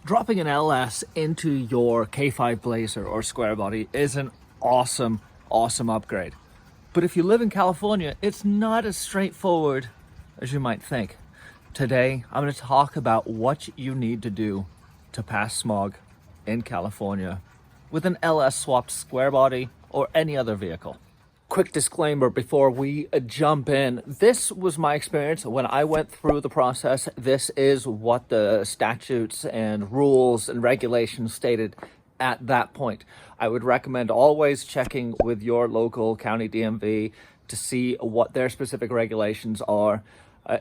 Dropping an LS into your K5 Blazer or Squarebody is an awesome upgrade. But if you live in California, it's not as straightforward as you might think. Today, I'm going to talk about what you need to do to pass SMOG in California with an LS swapped Squarebody or any other vehicle. Quick disclaimer before we jump in. This was my experience when I went through the process. This is what the statutes and rules and regulations stated at that point. I would recommend always checking with your local county DMV to see what their specific regulations are.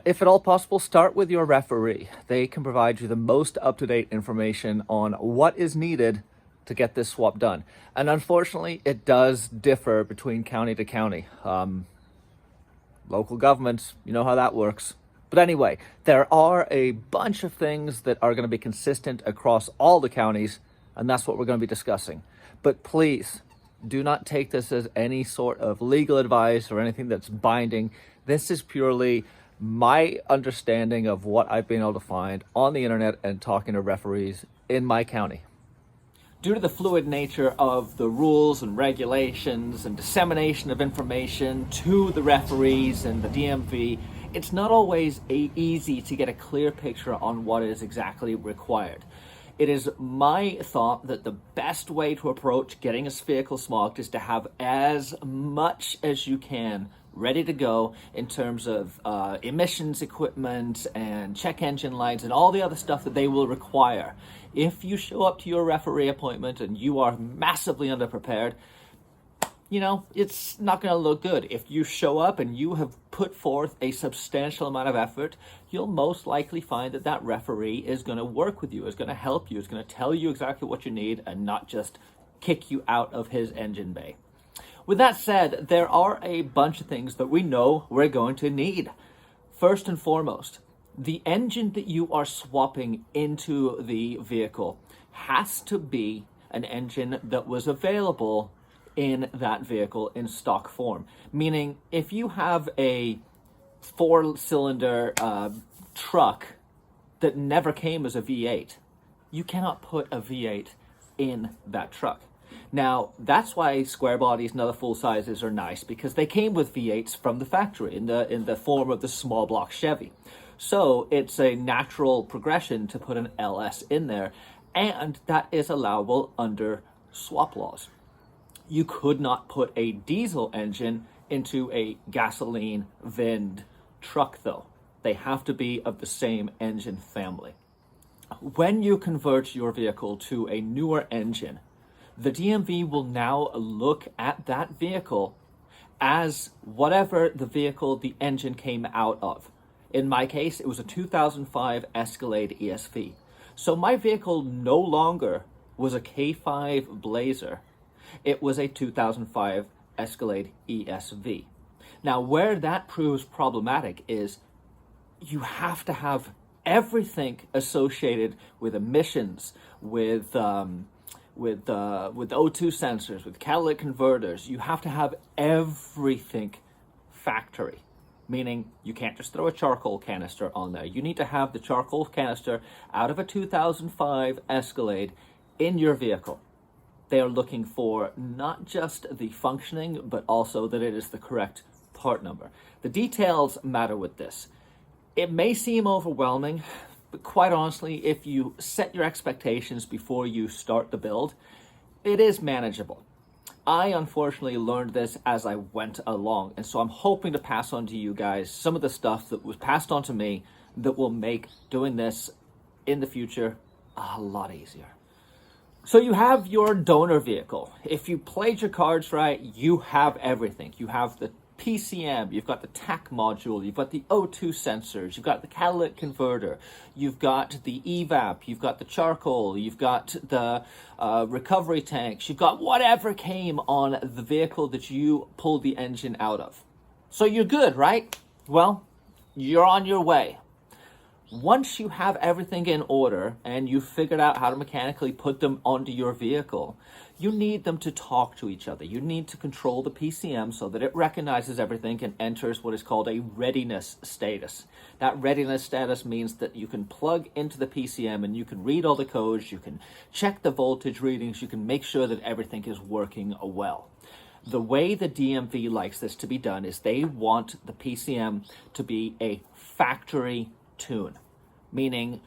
If at all possible, start with your referee. They can provide you the most up-to-date information on what is needed to get this swap done. And unfortunately, it does differ between county to county. Local governments, you know how that works. But anyway, there are a bunch of things that are going to be consistent across all the counties, and that's what we're going to be discussing. But please, do not take this as any sort of legal advice or anything that's binding. This is purely my understanding of what I've been able to find on the internet and talking to referees in my county. Due to the fluid nature of the rules and regulations and dissemination of information to the referees and the DMV, it's not always easy to get a clear picture on what is exactly required. It is my thought that the best way to approach getting a vehicle smogged is to have as much as you can ready to go in terms of emissions equipment and check engine lights and all the other stuff that they will require. If you show up to your referee appointment and you are massively underprepared, you know, it's not going to look good. If you show up and you have put forth a substantial amount of effort, you'll most likely find that that referee is going to work with you, is going to help you, is going to tell you exactly what you need and not just kick you out of his engine bay. With that said, there are a bunch of things that we know we're going to need. First and foremost, the engine that you are swapping into the vehicle has to be an engine that was available in that vehicle in stock form. Meaning, if you have a 4-cylinder truck that never came as a V8, you cannot put a V8 in that truck. Now, that's why square bodies and other full sizes are nice, because they came with V8s from the factory in the form of the small block Chevy. So it's a natural progression to put an LS in there, and that is allowable under swap laws. You could not put a diesel engine into a gasoline VIN truck, though. They have to be of the same engine family. When you convert your vehicle to a newer engine, the DMV will now look at that vehicle as whatever the vehicle the engine came out of. In my case, it was a 2005 Escalade ESV. So my vehicle no longer was a K5 Blazer. It was a 2005 Escalade ESV. Now, where that proves problematic is you have to have everything associated with emissions, with O2 sensors, with catalytic converters. You have to have everything factory, meaning you can't just throw a charcoal canister on there. You need to have the charcoal canister out of a 2005 Escalade in your vehicle. They are looking for not just the functioning, but also that it is the correct part number. The details matter with this. It may seem overwhelming, but quite honestly, if you set your expectations before you start the build, it is manageable. I unfortunately learned this as I went along, and so I'm hoping to pass on to you guys some of the stuff that was passed on to me that will make doing this in the future a lot easier. So you have your donor vehicle. If you played your cards right, you have everything. You have the PCM, you've got the TAC module, you've got the O2 sensors, you've got the catalytic converter, you've got the EVAP, you've got the charcoal, you've got the recovery tanks, you've got whatever came on the vehicle that you pulled the engine out of. So you're good, right? Well, you're on your way. Once you have everything in order and you've figured out how to mechanically put them onto your vehicle, you need them to talk to each other. You need to control the PCM so that it recognizes everything and enters what is called a readiness status. That readiness status means that you can plug into the PCM and you can read all the codes, you can check the voltage readings, you can make sure that everything is working well. The way the DMV likes this to be done is they want the PCM to be a factory tune, meaning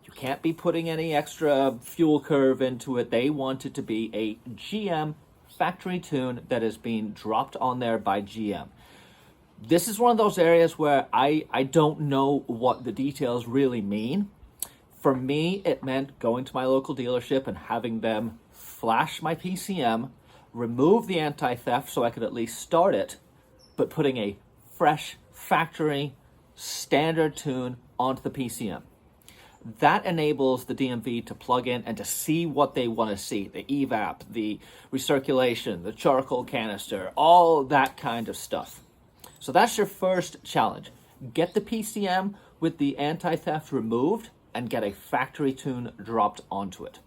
you can't be putting any extra fuel curve into it. They want it to be a GM factory tune that is being dropped on there by GM. This is one of those areas where I don't know what the details really mean. For me, it meant going to my local dealership and having them flash my PCM, remove the anti-theft so I could at least start it, but putting a fresh factory standard tune onto the PCM. That enables the DMV to plug in and to see what they want to see, the evap, the recirculation, the charcoal canister, all that kind of stuff. So that's your first challenge. Get the PCM with the anti-theft removed and get a factory tune dropped onto it.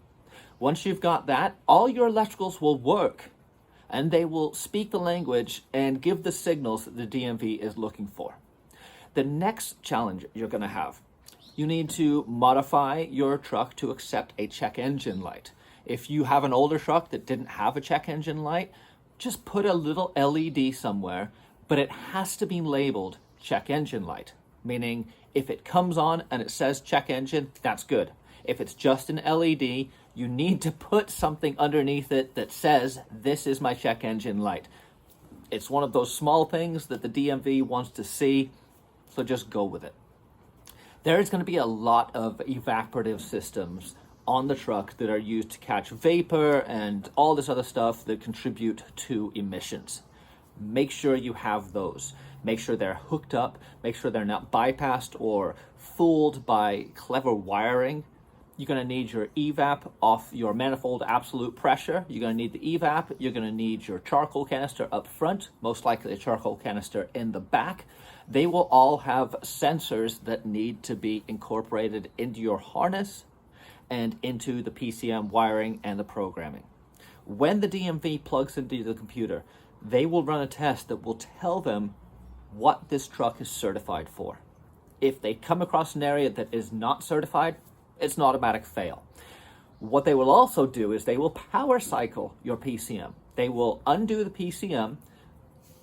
Once you've got that, all your electricals will work and they will speak the language and give the signals that the DMV is looking for. The next challenge you're going to have, you need to modify your truck to accept a check engine light. If you have an older truck that didn't have a check engine light, just put a little LED somewhere, but it has to be labeled check engine light, meaning if it comes on and it says check engine, that's good. If it's just an LED, you need to put something underneath it that says, this is my check engine light. It's one of those small things that the DMV wants to see, so just go with it. There is going to be a lot of evaporative systems on the truck that are used to catch vapor and all this other stuff that contribute to emissions. Make sure you have those. Make sure they're hooked up. Make sure they're not bypassed or fooled by clever wiring. You're going to need your evap off your manifold absolute pressure. You're going to need the evap. You're going to need your charcoal canister up front, most likely a charcoal canister in the back. They will all have sensors that need to be incorporated into your harness and into the PCM wiring and the programming. When the DMV plugs into the computer, they will run a test that will tell them what this truck is certified for. If they come across an area that is not certified, it's an automatic fail. What they will also do is they will power cycle your PCM. They will undo the PCM,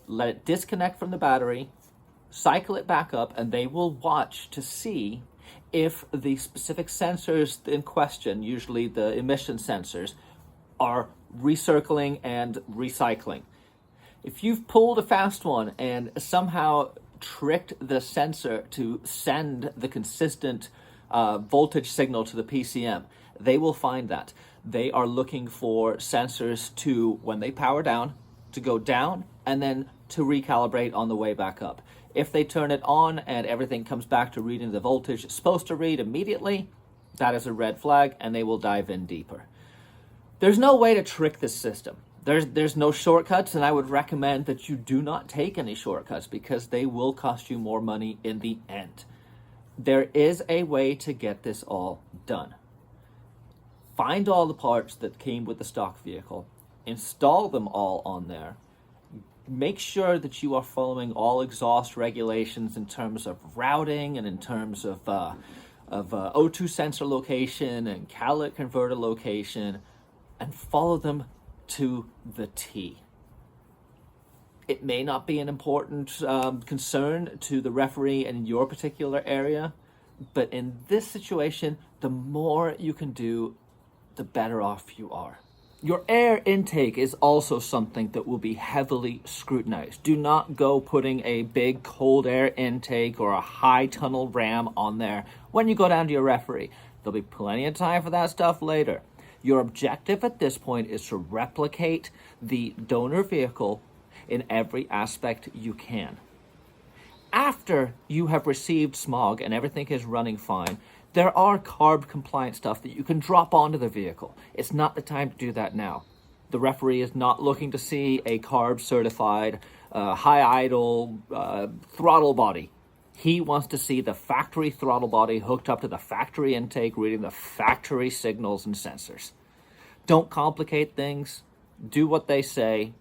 let it disconnect from the battery, cycle it back up, and they will watch to see if the specific sensors in question, usually the emission sensors, are recircling and recycling. If you've pulled a fast one and somehow tricked the sensor to send the consistent voltage signal to the PCM, they will find that. They are looking for sensors to, when they power down, to go down and then to recalibrate on the way back up. If they turn it on and everything comes back to reading the voltage it's supposed to read immediately, that is a red flag and they will dive in deeper. There's no way to trick this system. There's no shortcuts, and I would recommend that you do not take any shortcuts because they will cost you more money in the end. There is a way to get this all done. Find all the parts that came with the stock vehicle, install them all on there, make sure that you are following all exhaust regulations in terms of routing and in terms of O2 sensor location and catalytic converter location, and follow them to the T. It may not be an important concern to the referee in your particular area, but in this situation, the more you can do, the better off you are. Your air intake is also something that will be heavily scrutinized. Do not go putting a big cold air intake or a high tunnel ram on there when you go down to your referee. There'll be plenty of time for that stuff later. Your objective at this point is to replicate the donor vehicle in every aspect you can. After you have received SMOG and everything is running fine, there are carb compliant stuff that you can drop onto the vehicle. It's not the time to do that now. The referee is not looking to see a carb certified, high idle throttle body. He wants to see the factory throttle body hooked up to the factory intake, reading the factory signals and sensors. Don't complicate things. do what they say,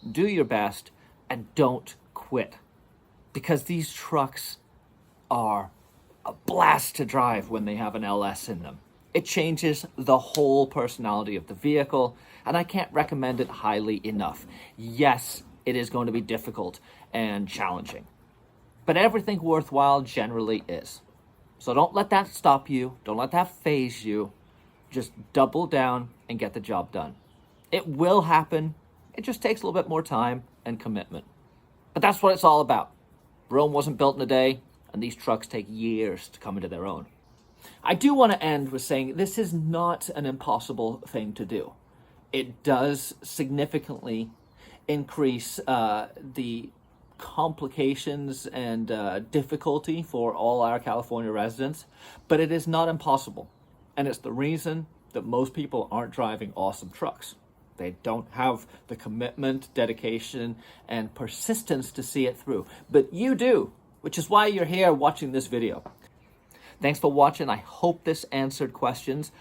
do your best, and don't quit. Because these trucks are a blast to drive when they have an LS in them. It changes the whole personality of the vehicle, and I can't recommend it highly enough. Yes, it is going to be difficult and challenging, but everything worthwhile generally is. So don't let that stop you. Don't let that phase you. Just double down and get the job done. It will happen. It just takes a little bit more time and commitment. But that's what it's all about. Rome wasn't built in a day, and these trucks take years to come into their own. I do want to end with saying this is not an impossible thing to do. It does significantly increase the complications and difficulty for all our California residents, but it is not impossible. And it's the reason that most people aren't driving awesome trucks. They don't have the commitment, dedication, and persistence to see it through. But you do, which is why you're here watching this video. Thanks for watching. I hope this answered questions.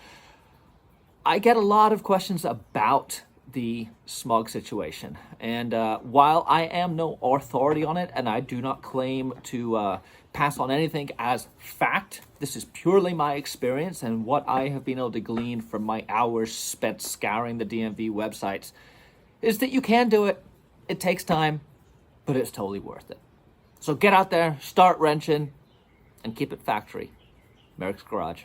I get a lot of questions about the SMOG situation. And while I am no authority on it, and I do not claim to pass on anything as fact, this is purely my experience and what I have been able to glean from my hours spent scouring the DMV websites, is that you can do it. It takes time, but it's totally worth it. So get out there, start wrenching, and keep it factory. Merricks Garage.